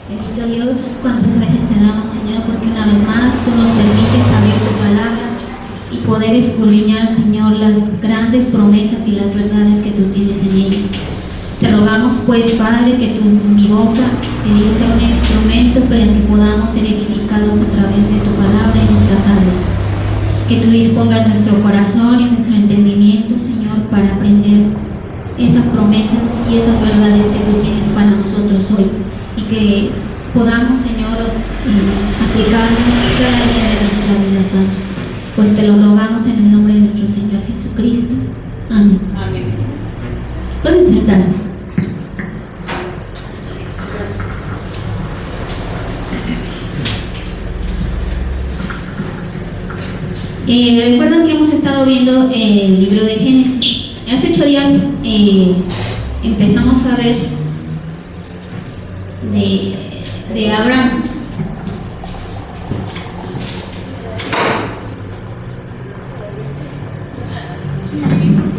Bendito Dios, cuántas gracias te damos, Señor, porque una vez más tú nos permites saber tu palabra y poder escudriñar, Señor, las grandes promesas y las verdades que tú tienes en ella. Te rogamos, pues, Padre, que tú uses mi boca, que Dios sea un instrumento para que podamos ser edificados a través de tu palabra en esta tarde. Que tú dispongas nuestro corazón y nuestro entendimiento, Señor, para aprender esas promesas y esas verdades que tú tienes para nosotros hoy. Y que podamos, Señor, aplicarlas cada día de nuestra vida, Padre. Pues te lo rogamos en el nombre de nuestro Señor Jesucristo. Amén. Amén. Pueden sentarse. Recuerdan que hemos estado viendo el libro de Génesis. Hace 8 días empezamos a ver de Abraham.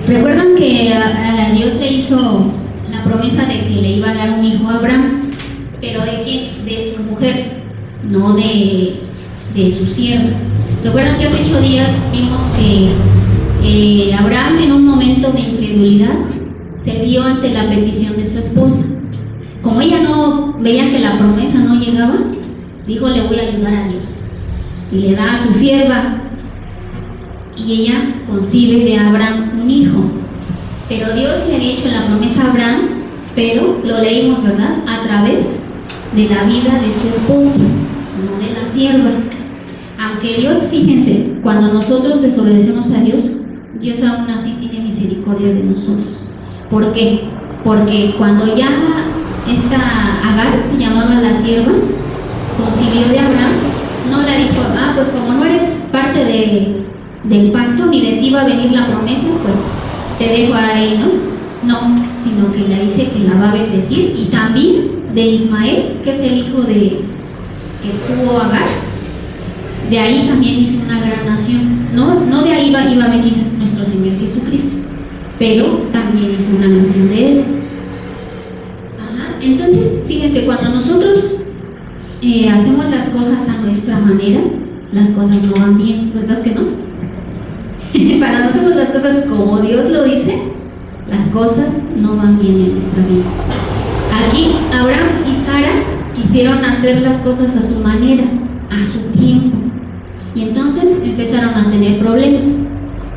Recuerdan que a Dios le hizo la promesa de que le iba a dar un hijo a Abraham, pero ¿de quién? De su mujer, no de su sierva. Recuerdan que hace 8 días vimos que Abraham, en un momento de incredulidad, cedió ante la petición de su esposa. Como ella no veía que la promesa no llegaba, dijo: le voy a ayudar a Dios, y le da a su sierva, y ella concibe de Abraham un hijo. Pero Dios le había hecho la promesa a Abraham, pero lo leímos, ¿verdad?, a través de la vida de su esposa, no de la sierva. Aunque Dios, fíjense, cuando nosotros desobedecemos a Dios, Dios aún así tiene misericordia de nosotros. ¿Por qué? Porque cuando ya esta Agar, se llamaba la sierva, concibió de Abraham, no le dijo: pues como no eres parte del pacto, ni de ti va a venir la promesa, pues te dejo ahí, ¿no? No, sino que le dice que la va a bendecir, y también de Ismael, que es el hijo que tuvo Agar. De ahí también hizo una gran nación. No de ahí iba a venir nuestro Señor Jesucristo, pero también hizo una nación de él. Entonces, fíjense, cuando nosotros hacemos las cosas a nuestra manera, las cosas no van bien, ¿verdad que no? Para nosotros las cosas como Dios lo dice, las cosas no van bien en nuestra vida. Aquí Abraham y Sara quisieron hacer las cosas a su manera, a su tiempo, y entonces empezaron a tener problemas.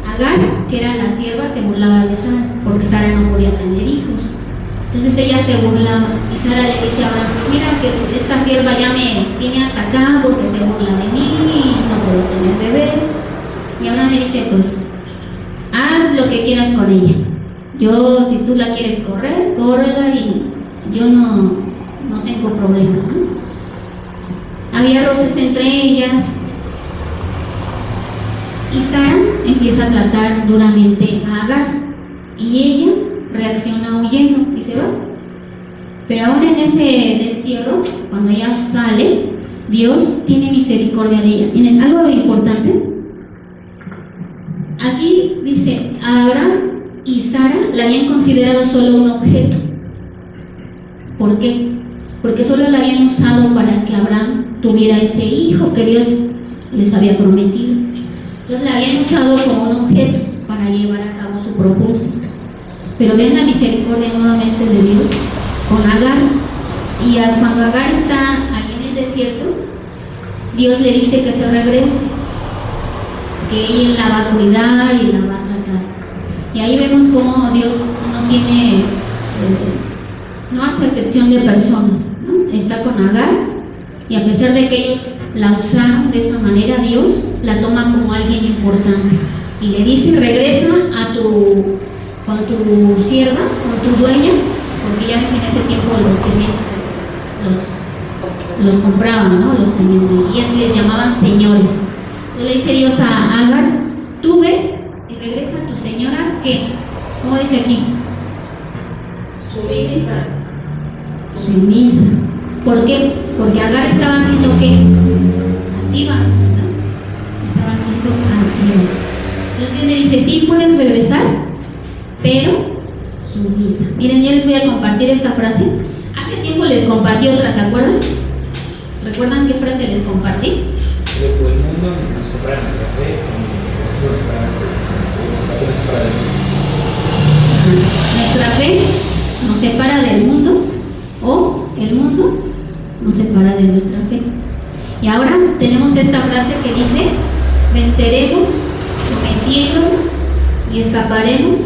Agar, que era la sierva, se burlaba de Sara, porque Sara no podía tener hijos. Entonces ella se burlaba, y Sara le dice a Abraham: mira que esta sierva ya me tiene hasta acá porque se burla de mí y no puedo tener bebés. Y Abraham le dice: pues haz lo que quieras con ella. Yo, si tú la quieres correr, córrela, y yo no tengo problema, ¿no? Había roces entre ellas, y Sara empieza a tratar duramente a Agar, y ella reacciona huyendo y se va. Pero aún en ese destierro, cuando ella sale, Dios tiene misericordia de ella. Miren, algo importante. Aquí dice: a Abraham y Sara la habían considerado solo un objeto. ¿Por qué? Porque solo la habían usado para que Abraham tuviera ese hijo que Dios les había prometido. Entonces la habían usado como un objeto para llevar a cabo su propósito. Pero vean la misericordia nuevamente de Dios con Agar. Y cuando Agar está ahí en el desierto, Dios le dice que se regrese, que Él la va a cuidar y la va a tratar. Y ahí vemos cómo Dios no hace excepción de personas, ¿no? Está con Agar, y a pesar de que ellos la usaron de esa manera, Dios la toma como alguien importante y le dice: regresa con tu sierva, con tu dueña, porque ya en ese tiempo los tenientes los compraban, ¿no? Los tenían, y les llamaban señores. Entonces le dice Dios a Agar: tú ve y regresa a tu señora, que, ¿cómo dice aquí? Sumisa. ¿Por qué? Porque Agar estaba haciendo ¿qué? Activa, ¿verdad? Estaba siendo activa. Entonces le dice: sí, puedes regresar, pero sumisa. Miren, yo les voy a compartir esta frase. Hace Hace tiempo les compartí otra, ¿se acuerdan? ¿Recuerdan qué frase les compartí? El mundo nos separa de nuestra fe, nos separa de Nuestra fe nos separa del mundo o el mundo nos separa de nuestra fe. Y ahora tenemos esta frase que dice: venceremos sometiéndonos y escaparemos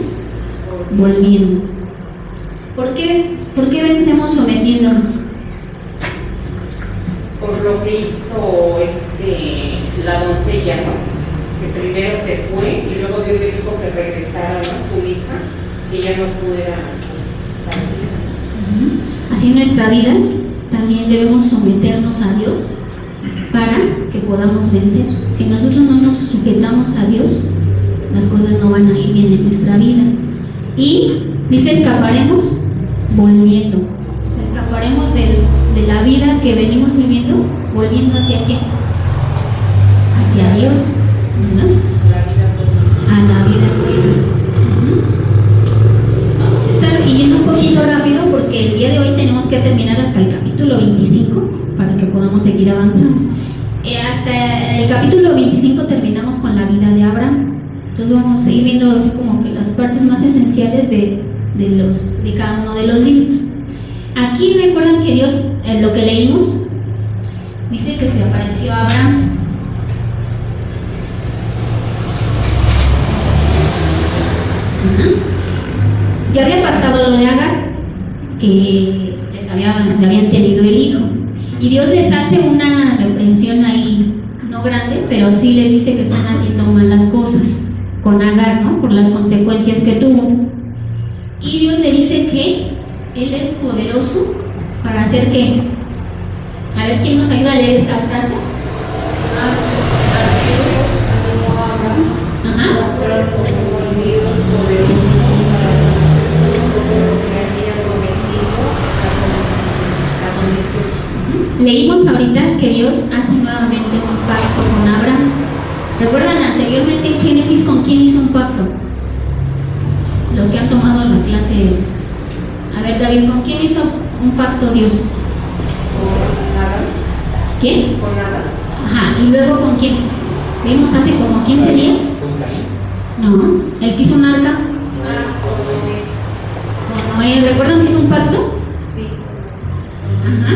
volviendo. ¿Por qué vencemos sometiéndonos? Por lo que hizo la doncella, ¿no? Que primero se fue y luego Dios le dijo que regresara a Sumisa, que ella no pudiera salir. Así en nuestra vida también debemos someternos a Dios para que podamos vencer. Si nosotros no nos sujetamos a Dios, las cosas no van a ir bien en nuestra vida. Y dice: escaparemos volviendo. O sea, escaparemos de la vida que venimos viviendo, volviendo hacia quién? Hacia Dios, ¿verdad? A la vida plena. Vamos a estar yendo un poquito rápido porque el día de hoy tenemos que terminar hasta el capítulo 25 para que podamos seguir avanzando. Hasta el capítulo 25 terminamos con la vida de Abraham. Entonces vamos a ir viendo así como que las partes más esenciales de cada uno de los libros. Aquí recuerdan que Dios, lo que leímos, dice que se apareció a Abraham. Ya había pasado lo de Agar, que habían tenido el hijo. Y Dios les hace una reprensión ahí, no grande, pero sí les dice que están haciendo malas cosas con Agar, ¿no? Por las consecuencias que tuvo. Y Dios le dice que Él es poderoso para hacer qué. A ver, ¿quién nos ayuda a leer esta frase? Leímos ahorita que Dios hace nuevamente un pacto con Abraham. ¿Recuerdan anteriormente en Génesis con quién hizo un pacto? Los que han tomado la clase. A ver, David, ¿con quién hizo un pacto Dios? Con nada. ¿Quién? Con nada. Ajá, ¿y luego con quién? Vimos hace como 15 días. ¿Con Caín? No, él quiso un arca. Con Noé. Con Noé. ¿Recuerdan que hizo un pacto? Sí. Ajá.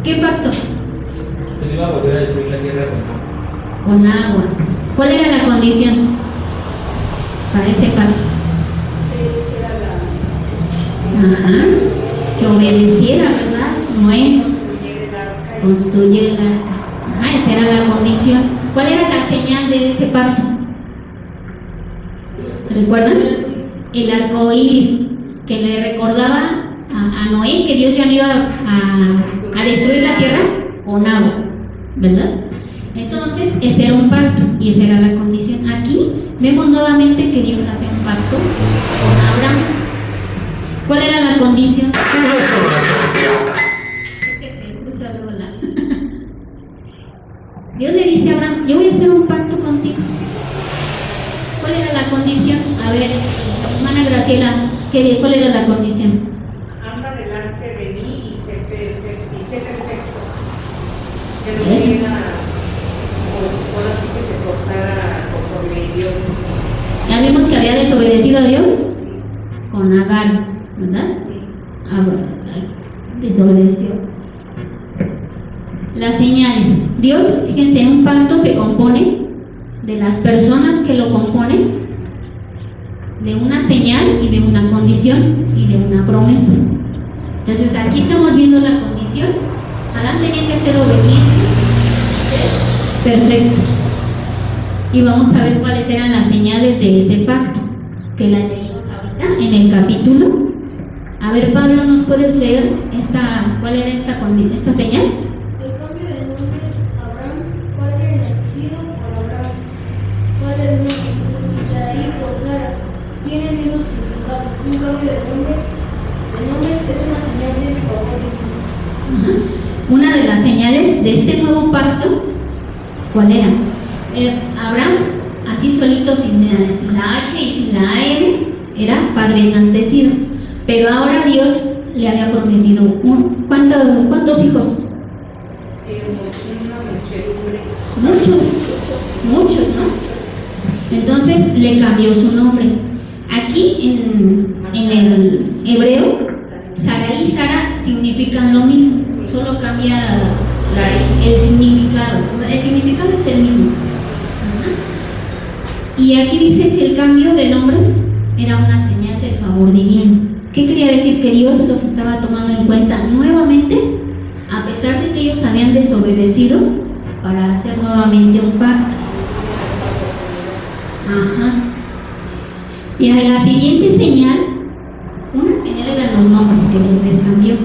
¿Qué pacto? Que le iba a volver a destruir la tierra con Con agua. ¿Cuál era la condición para ese pacto? Ajá. Que obedeciera, ¿verdad? Noé construye el arca. Ajá, esa era la condición. ¿Cuál era la señal de ese pacto? ¿Recuerdan? El arco iris, que le recordaba a Noé que Dios ya no iba a destruir la tierra con agua, ¿verdad? Entonces, ese era un pacto y esa era la condición. Aquí vemos nuevamente que Dios hace un pacto con Abraham. ¿Cuál era la condición? Dios le dice a Abraham: yo voy a hacer un pacto contigo. ¿Cuál era la condición? A ver, hermana Graciela, ¿cuál era la condición? Anda delante de mí y sé perfecto. Que no hubiera, ahora sí que se cortara conforme Dios. Ya vimos que había desobedecido a Dios con Agar, ¿verdad? Sí. Desobedeció. Las señales. Dios, fíjense, un pacto se compone de las personas que lo componen, de una señal y de una condición y de una promesa. Entonces aquí estamos viendo la condición. Adán tenía que ser obediente, perfecto. Y vamos a ver cuáles eran las señales de ese pacto, que la leímos ahorita en el capítulo. A ver, Pablo, ¿nos puedes leer cuál era esta señal? El cambio de nombre: Abraham, padre enaltecido por Abraham, padre de una multitud, Isaí por Sara, tiene el mismo significado. Un cambio de nombres es una señal de favor divino. Una de las señales de este nuevo pacto, ¿cuál era? Abraham, así solito, sin la H y sin la R, era padre enaltecido. Pero ahora Dios le había prometido ¿cuántos hijos? Una muchedumbre. Muchos, ¿no? Entonces le cambió su nombre. Aquí en el hebreo, Sarai y Sara significan lo mismo, solo cambia el significado. El significado es el mismo. Y aquí dice que el cambio de nombres era una señal del favor divino. ¿Qué quería decir? Que Dios los estaba tomando en cuenta nuevamente, a pesar de que ellos habían desobedecido, para hacer nuevamente un pacto. Y a la siguiente señal, una señal eran los nombres que Dios les cambió.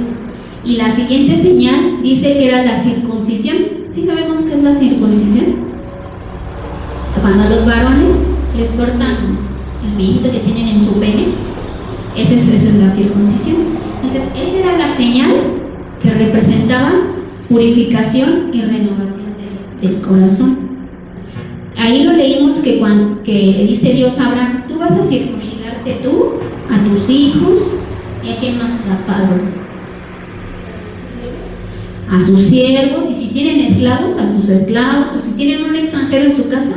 Y la siguiente señal dice que era la circuncisión. ¿Sí sabemos qué es la circuncisión? Cuando a los varones les cortan el vellito que tienen en su pene, esa es la circuncisión. Entonces, esa era la señal que representaba purificación y renovación del corazón. Ahí lo leímos que le dice Dios a Abraham: tú vas a circuncidarte tú, a tus hijos, y a quién más, a Pablo, a sus siervos, y si tienen esclavos, a sus esclavos, o si tienen un extranjero en su casa,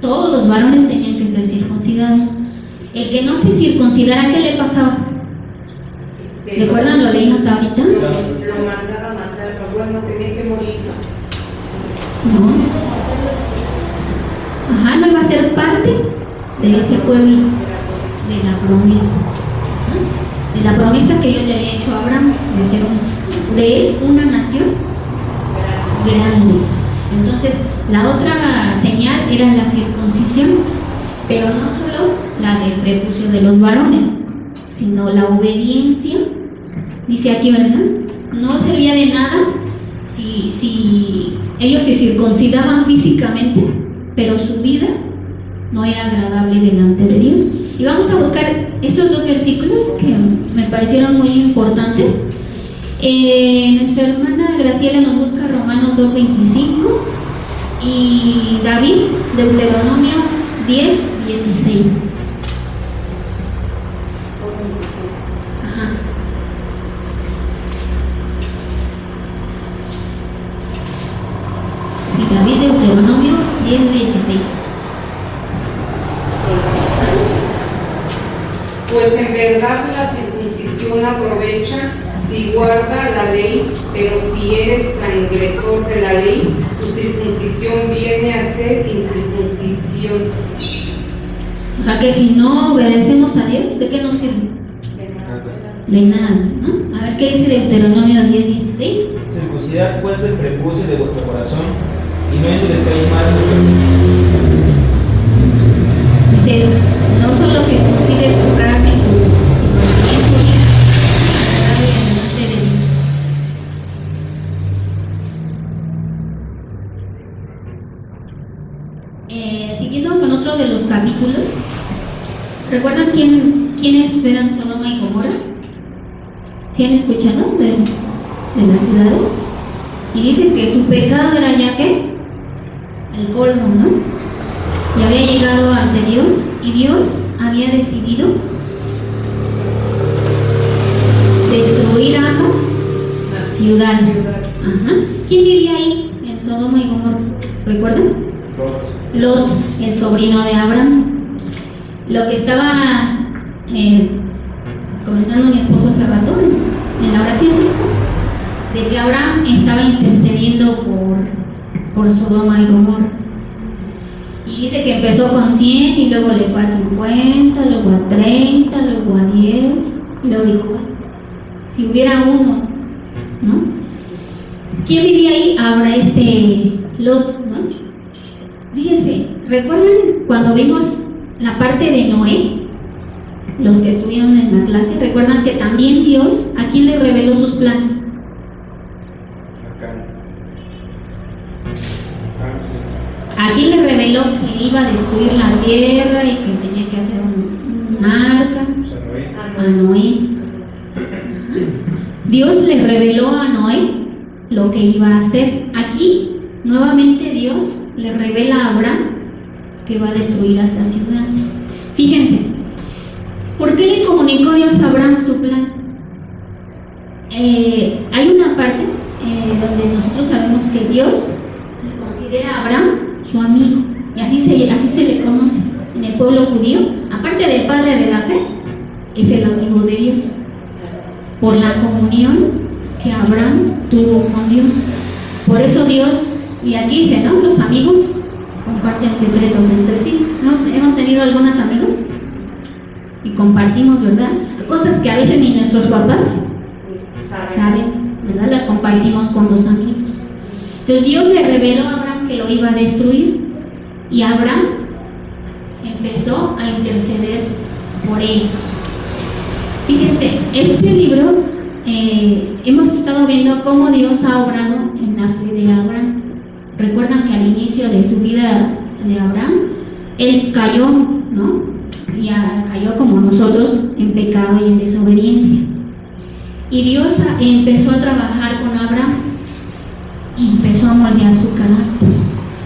todos los varones tenían que ser circuncidados. El que no se circuncidara, ¿qué le pasaba? ¿Recuerdan? Lo leímos ahorita. Lo mandaba a matar, bueno, tenía que morir. No iba a ser parte de ese pueblo, de la promesa. De la promesa que Dios le había hecho a Abraham, de ser de él una nación grande. Entonces, la otra señal era la circuncisión, pero no solo la del prepucio de los varones, sino la obediencia. Dice aquí, ¿verdad? No servía de nada si ellos se circuncidaban físicamente, pero su vida no era agradable delante de Dios. Y vamos a buscar estos dos versículos que me parecieron muy importantes. Nuestra hermana Graciela nos busca Romanos 2:25 y David, Deuteronomio 10:16. Y David, Deuteronomio 10:16. Pues en verdad la circuncisión aprovecha si guarda la ley, pero si eres transgresor de la ley, tu circuncisión viene a ser incircuncisión. O sea que si no obedecemos a Dios, ¿de qué nos sirve? De nada, ¿no? A ver qué dice Deuteronomio 10:16. Circuncidad pues el prepucio de vuestro corazón y no endurezcáis más Dice, no solo circuncides tu carne, sino también tu vida, agradable delante de Dios. Siguiendo con otro de los capítulos, ¿recuerdan quiénes eran Sodoma y Gomorra? ¿Sí han escuchado de las ciudades? Y dice que su pecado era ya que el colmo, ¿no? Y había llegado ante Dios y Dios había decidido destruir ambas ciudades. ¿Quién vivía ahí en Sodoma y Gomorra? ¿Recuerdan? Lot, el sobrino de Abraham. Lo que estaba comentando mi esposo hace rato en la oración, de que Abraham estaba intercediendo por Sodoma y Gomorra. Y dice que empezó con 100 y luego le fue a 50, luego a 30, luego a 10. Y luego dijo, bueno, si hubiera uno, ¿no? ¿Quién vivía ahí? Ahora Lot, ¿no? Fíjense, ¿recuerdan cuando vimos la parte de Noé? Los que estuvieron en la clase, ¿recuerdan que también Dios a quién le reveló sus planes? ¿A quién le reveló que iba a destruir la tierra y que tenía que hacer un arca? A Noé. Dios le reveló a Noé lo que iba a hacer. Aquí, nuevamente Dios le revela a Abraham que va a destruir a esas ciudades. Fíjense, ¿por qué le comunicó Dios a Abraham su plan? hay una parte donde nosotros sabemos que Dios le considera a Abraham su amigo, y así se le conoce en el pueblo judío. Aparte del padre de la fe, es el amigo de Dios, por la comunión que Abraham tuvo con Dios. Por eso Dios, y aquí dice, ¿no? Los amigos comparten secretos entre sí, ¿no? Hemos tenido algunos amigos y compartimos, ¿verdad? Cosas que a veces ni nuestros papás saben, ¿verdad? Las compartimos con los amigos. Entonces Dios le reveló a Abraham que lo iba a destruir, y Abraham empezó a interceder por ellos. Fíjense, este libro hemos estado viendo cómo Dios ha obrado en la fe de Abraham. Recuerdan que al inicio de su vida de Abraham, él cayó, ¿no? Y cayó como nosotros en pecado y en desobediencia. Y Dios empezó a trabajar con Abraham y empezó a moldear su carácter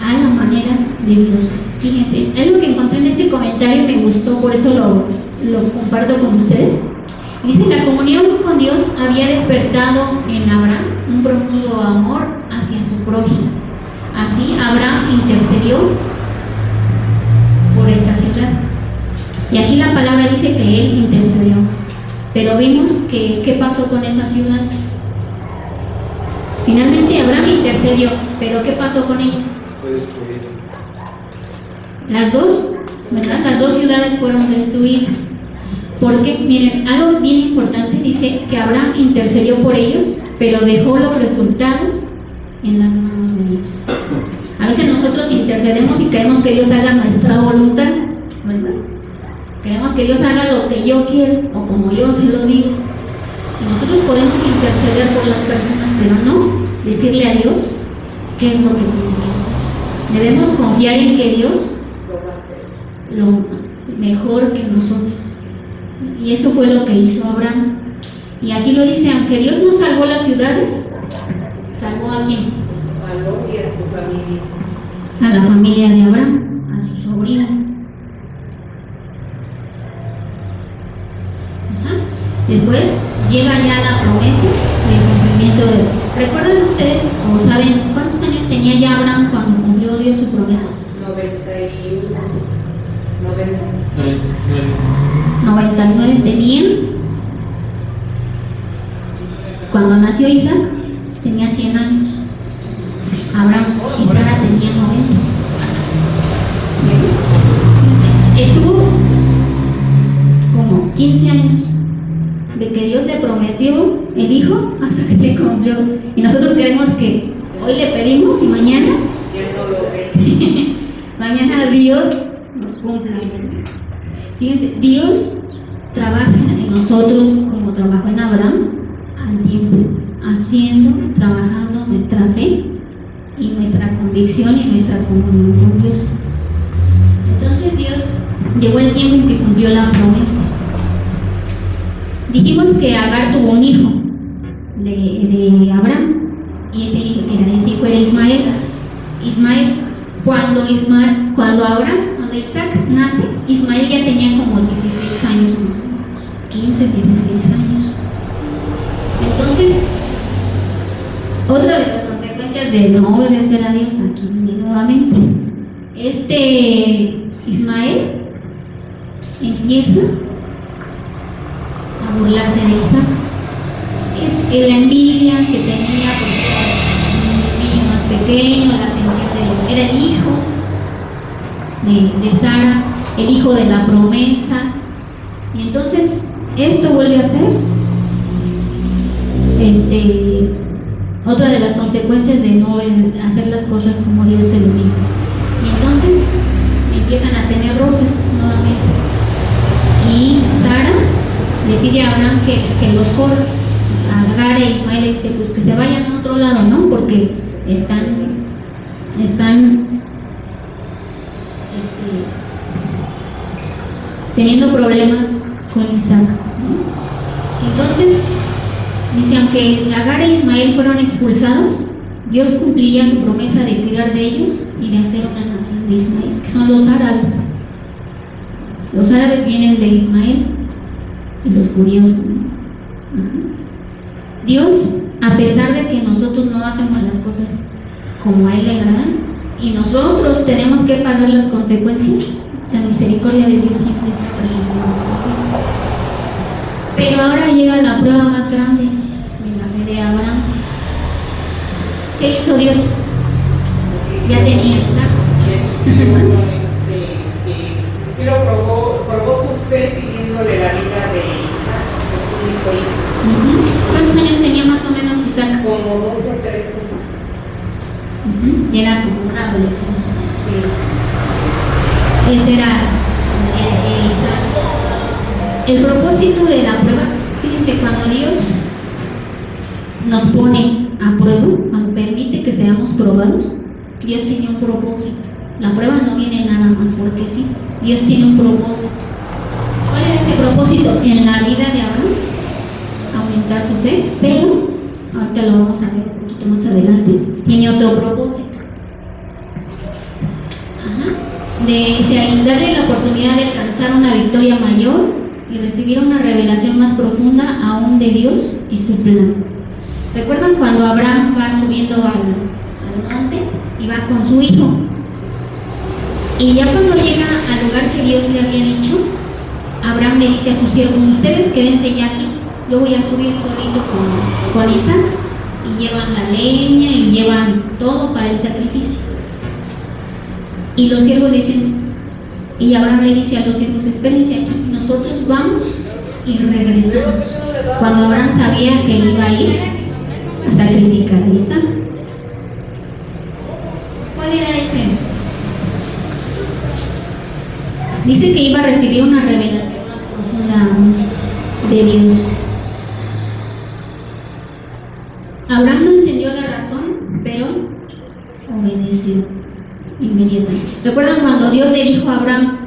a la manera de Dios. Fíjense, algo que encontré en este comentario me gustó, por eso lo comparto con ustedes. Dice: la comunión con Dios había despertado en Abraham un profundo amor hacia su prójimo. Así Abraham intercedió por esa ciudad. Y aquí la palabra dice que él intercedió. Pero vimos que qué pasó con esas ciudades. Finalmente Abraham intercedió, pero ¿qué pasó con ellas? Fue destruido. Las dos, ¿verdad? Las dos ciudades fueron destruidas. Porque, miren, algo bien importante dice que Abraham intercedió por ellos, pero dejó los resultados en las manos de Dios. A veces nosotros intercedemos y queremos que Dios haga nuestra voluntad, ¿verdad? Queremos que Dios haga lo que yo quiero o como yo se lo digo. Y nosotros podemos interceder por las personas, pero no decirle a Dios qué es lo que tiene que hacer. Debemos confiar en que Dios lo mejor que nosotros. Y eso fue lo que hizo Abraham. Y aquí lo dice: aunque Dios no salvó las ciudades, ¿salvó a quién? A Lot y a su familia. A la familia de Abraham, a su sobrino. Ajá. Después llega ya la promesa del cumplimiento de... ¿Recuerdan ustedes o saben cuántos años tenía ya Abraham cuando cumplió Dios su promesa? 99 tenía. Cuando nació Isaac tenía 100 años. Abraham y Sara tenían 90. Estuvo como 15 años de que Dios le prometió el hijo hasta que le cumplió. Y nosotros queremos que hoy le pedimos y mañana mañana Dios nos cumpla. Fíjense, Dios trabaja en nosotros como trabajó en Abraham al tiempo, trabajando nuestra fe y nuestra convicción y nuestra comunión con Dios. Entonces Dios llegó el tiempo en que cumplió la promesa. Dijimos que Agar tuvo un hijo de Abraham, y ese hijo era Ismael. Cuando Isaac nace, Ismael ya tenía como 16 años más o menos, 15, 16 años. Entonces, otra de las consecuencias de no obedecer a Dios, aquí nuevamente, Ismael empieza a burlarse de Isaac. La envidia que tenía por un niño más pequeño, la atención de era el hijo de Sara, el hijo de la promesa. Y entonces esto vuelve a ser otra de las consecuencias de no hacer las cosas como Dios se lo dijo. Y entonces empiezan a tener roces nuevamente, y Sara le pide a Abraham que los corra. Agar e Ismael le dice pues que se vayan a otro lado, ¿no? Porque están teniendo problemas con Isaac, ¿no? Entonces dice: aunque Agar e Ismael fueron expulsados, Dios cumpliría su promesa de cuidar de ellos y de hacer una nación de Ismael, que son los árabes. Los árabes vienen de Ismael y los judíos. Dios, a pesar de que nosotros no hacemos las cosas como a Él le agradan y nosotros tenemos que pagar las consecuencias, la misericordia de Dios siempre está presente en nuestra vida. Pero ahora llega la prueba más grande de la fe de Abraham. ¿Qué hizo Dios? Ya tenía Isaac. Sí lo probó su fe pidiéndole la vida de Isaac, su único hijo. ¿Cuántos años tenía más o menos Isaac? Como 12 o 13. Era como un adolescente. Sí. Ese era Isaac. El propósito de la prueba, fíjense, cuando Dios nos pone a prueba, cuando permite que seamos probados, Dios tiene un propósito. La prueba no viene nada más porque sí. Dios tiene un propósito. ¿Cuál era ese propósito? En la vida de Abraham, aumentar su fe, pero ahorita lo vamos a ver un poquito más adelante. Tiene otro propósito. De darle la oportunidad de alcanzar una victoria mayor y recibir una revelación más profunda aún de Dios y su plan. ¿Recuerdan cuando Abraham va subiendo al monte y va con su hijo? Y ya cuando llega al lugar que Dios le había dicho, Abraham le dice a sus siervos: ustedes quédense ya aquí, yo voy a subir solito con Isaac. Y llevan la leña y llevan todo para el sacrificio. Y los siervos le dicen, y Abraham le dice a los siervos: espérense aquí, nosotros vamos y regresamos. Cuando Abraham sabía que iba a ir a sacrificar a Isaac. ¿Cuál era ese? Dice que iba a recibir una revelación más profunda de Dios. Abraham no entendió la razón, pero obedeció inmediatamente. ¿Recuerdan cuando Dios le dijo a Abraham: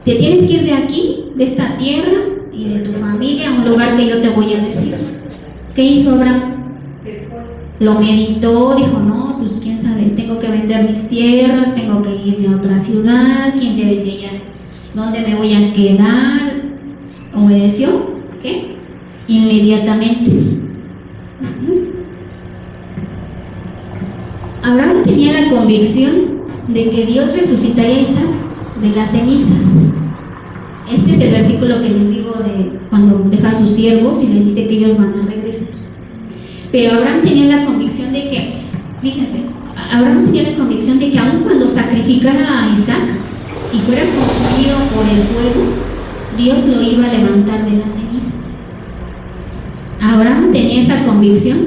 te tienes que ir de aquí, de esta tierra y de tu familia, a un lugar que yo te voy a decir? ¿Qué hizo Abraham? Lo meditó, dijo: no, pues quién sabe, tengo que vender mis tierras, tengo que irme a otra ciudad, quién sabe si allá, dónde me voy a quedar. Obedeció, ¿qué? Inmediatamente. Abraham tenía la convicción de que Dios resucitaría a Isaac de las cenizas. Este es el versículo que les digo de cuando deja a sus siervos y le dice que ellos van a regresar. Pero Abraham tenía la convicción de que, fíjense, Abraham tenía la convicción de que aun cuando sacrificara a Isaac y fuera consumido por el fuego, Dios lo iba a levantar de las cenizas. Abraham tenía esa convicción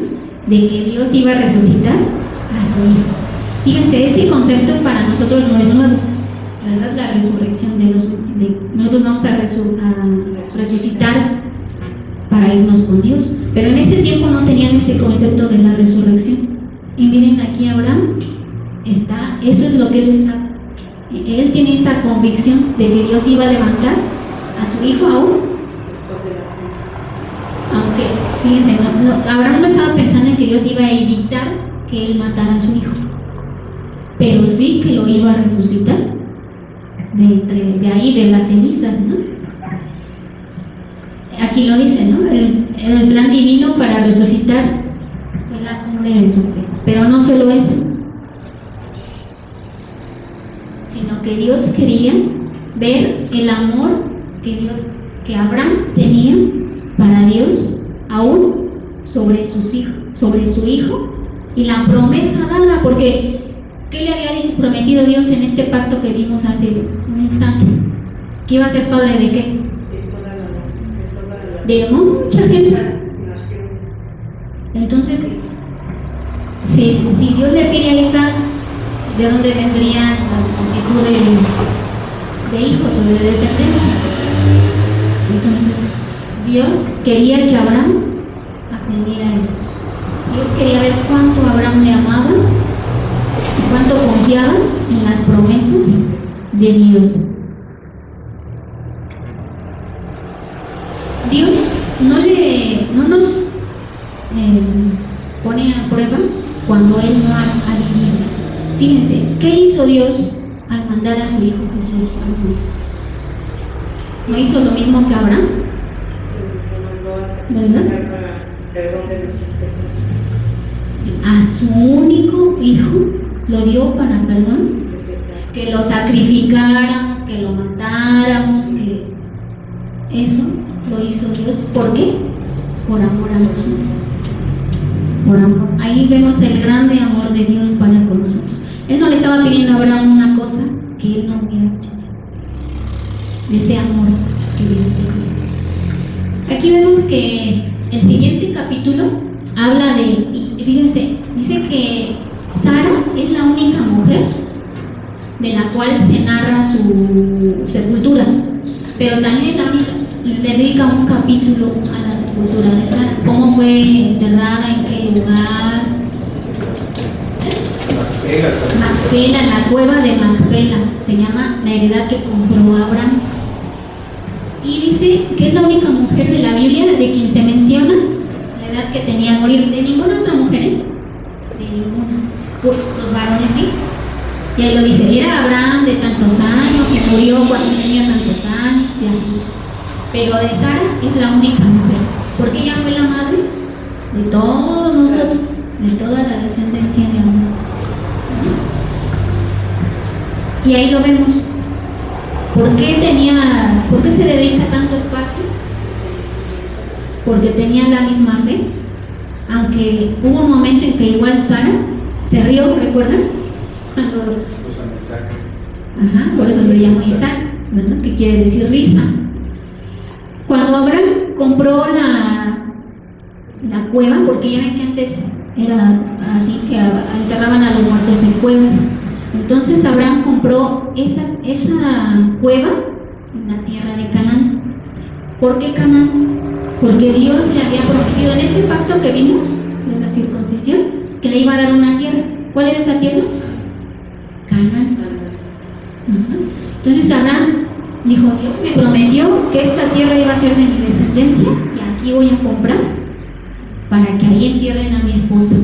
de que Dios iba a resucitar a su hijo. Fíjense, este concepto para nosotros no es nuevo, ¿verdad? La resurrección nosotros vamos a resucitar para irnos con Dios, pero en ese tiempo no tenían ese concepto de la resurrección. Y miren, aquí Abraham eso es lo que él tiene esa convicción de que Dios iba a levantar a su hijo aún. Aunque, fíjense, Abraham no estaba pensando en que Dios iba a evitar que él matara a su hijo, pero sí que lo iba a resucitar de ahí, de las cenizas, ¿no? Aquí lo dice, ¿no? El plan divino para resucitar fue la cumbre de su fe. Pero no solo eso, sino que Dios quería ver el amor que Abraham tenía para Dios aún sobre su hijo y la promesa dada, porque ¿qué le había prometido Dios en este pacto que vimos hace un instante? ¿Que iba a ser padre de qué? De muchas gentes. Entonces, si Dios le pide a Isaac, ¿de dónde vendrían la multitud de hijos o de descendencia? Entonces, Dios quería que Abraham aprendiera esto. Dios quería ver cuánto Abraham le amaba y cuánto confiaba en las promesas de Dios. Dios no nos pone a prueba cuando Él no ha vivido. Fíjense, ¿qué hizo Dios al mandar a su Hijo Jesús al mundo? ¿No hizo lo mismo que Abraham? Sí, lo mandó a ¿verdad? sacrificar para perdón de nuestros pecados. A su único hijo lo dio para perdón. Que lo sacrificáramos, que lo matáramos, que eso lo hizo Dios. ¿Por qué? Por amor a nosotros. Por amor. Ahí vemos el grande amor de Dios para con nosotros. Él no le estaba pidiendo a Abraham una cosa que él no hubiera hecho. De ese amor que Dios tenía. Aquí vemos que el siguiente capítulo habla de, y fíjense, dice que Sara es la única mujer de la cual se narra su sepultura, pero también es la única, le dedica un capítulo a la sepultura de Sara, cómo fue enterrada, en qué lugar. Macpela, en la cueva de Macpela, se llama la heredad que compró Abraham. Y dice que es la única mujer de la Biblia de quien se menciona la edad que tenía al morir. De ninguna otra mujer, ¿eh? De ninguna. Los varones sí. Y ahí lo dice, era Abraham de tantos años y murió cuando tenía tantos años y así. Pero de Sara es la única mujer, porque ella fue la madre de todos nosotros, de toda la descendencia de Abraham. Y ahí lo vemos. ¿Por qué se dedica tanto espacio? Porque tenía la misma fe, aunque hubo un momento en que igual Sara se rió, ¿recuerdan? Cuando... Ajá, por eso se llama Isaac, ¿verdad? Que quiere decir risa. Cuando Abraham compró la cueva, porque ya ven que antes era así que enterraban a los muertos en cuevas. Entonces Abraham compró esa cueva en la tierra de Canaán. ¿Por qué Canaán? Porque Dios le había prometido en este pacto que vimos, de la circuncisión, que le iba a dar una tierra. ¿Cuál era esa tierra? Canaán. Entonces Abraham dijo, Dios me prometió que esta tierra iba a ser de mi descendencia y aquí voy a comprar para que ahí entierren a mi esposa.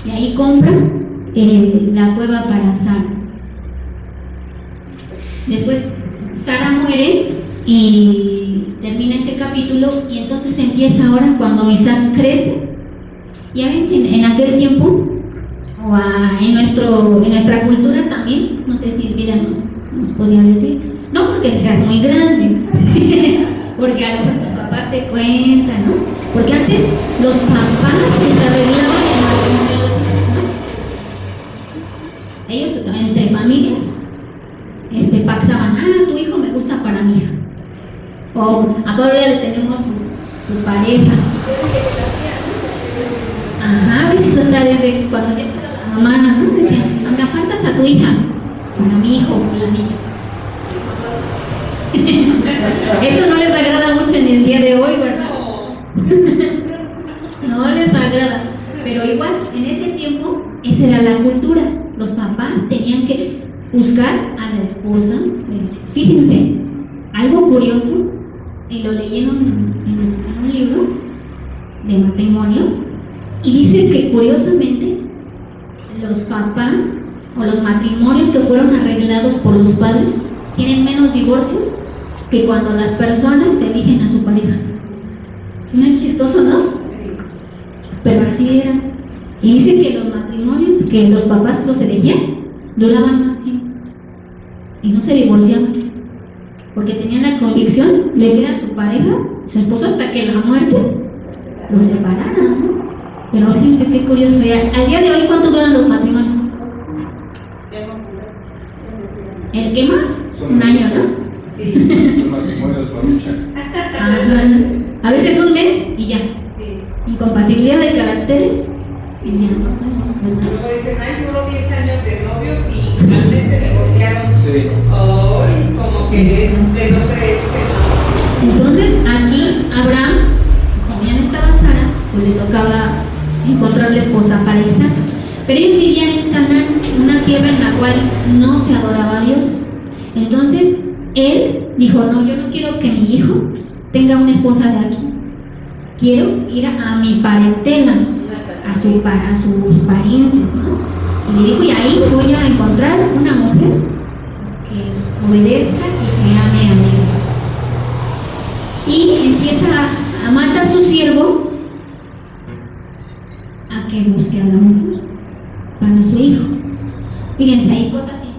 Y ahí compran la cueva para Sara. Después Sara muere y termina ese capítulo, y entonces empieza ahora cuando Isaac crece. Ya ven que en aquel tiempo, o en nuestra cultura también, no sé si Elvira nos podía decir, no porque seas muy grande, porque a lo mejor tus papás te cuentan, ¿no? Porque antes los papás les arreglaban el matrimonio de los hijos, ¿no? Ellos entre familias pactaban, tu hijo me gusta para mi hija, o a Pablo ya le tenemos su pareja. Ajá, a veces hasta desde cuando ya estaba la mamá, ¿no? Decían, me apartas a tu hija para mi hijo, para mi hija. Eso no les agrada mucho en el día de hoy, ¿verdad? No les agrada. Pero igual, en ese tiempo, esa era la cultura. Los papás tenían que buscar a la esposa de los hijos. Fíjense, algo curioso, y lo leí en un libro de matrimonios, y dice que curiosamente los papás o los matrimonios que fueron arreglados por los padres tienen menos divorcios que cuando las personas eligen a su pareja. Es muy chistoso, ¿no? Pero así era. Y dice que los matrimonios que los papás los elegían duraban más tiempo y no se divorciaban, porque tenían la convicción de que era su pareja, su esposo, hasta que la muerte los separara, ¿no? Pero fíjense qué curioso. Al día de hoy, ¿cuánto duran los matrimonios? ¿El qué más? Un año, ¿no? Sí. Son matrimonios con mucha. A veces un mes y ya. Sí. Incompatibilidad de caracteres y ya. Luego dicen, duró 10 años de novios y antes se divorciaron. Sí. Ay, como que de no creerse. Entonces aquí Abraham, como ya no estaba Sara, pues le tocaba encontrar la esposa para Isaac. Pero ellos vivían en Canaán, una tierra en la cual no se adoraba a Dios. Entonces él dijo, no, yo no quiero que mi hijo tenga una esposa de aquí. Quiero ir a mi parentela, a sus parientes, ¿no? Y le dijo, y ahí voy a encontrar una mujer que obedezca y que ame a Dios. Y empieza a matar a su siervo a que busque a la mujer para su hijo. Fíjense, hay cosas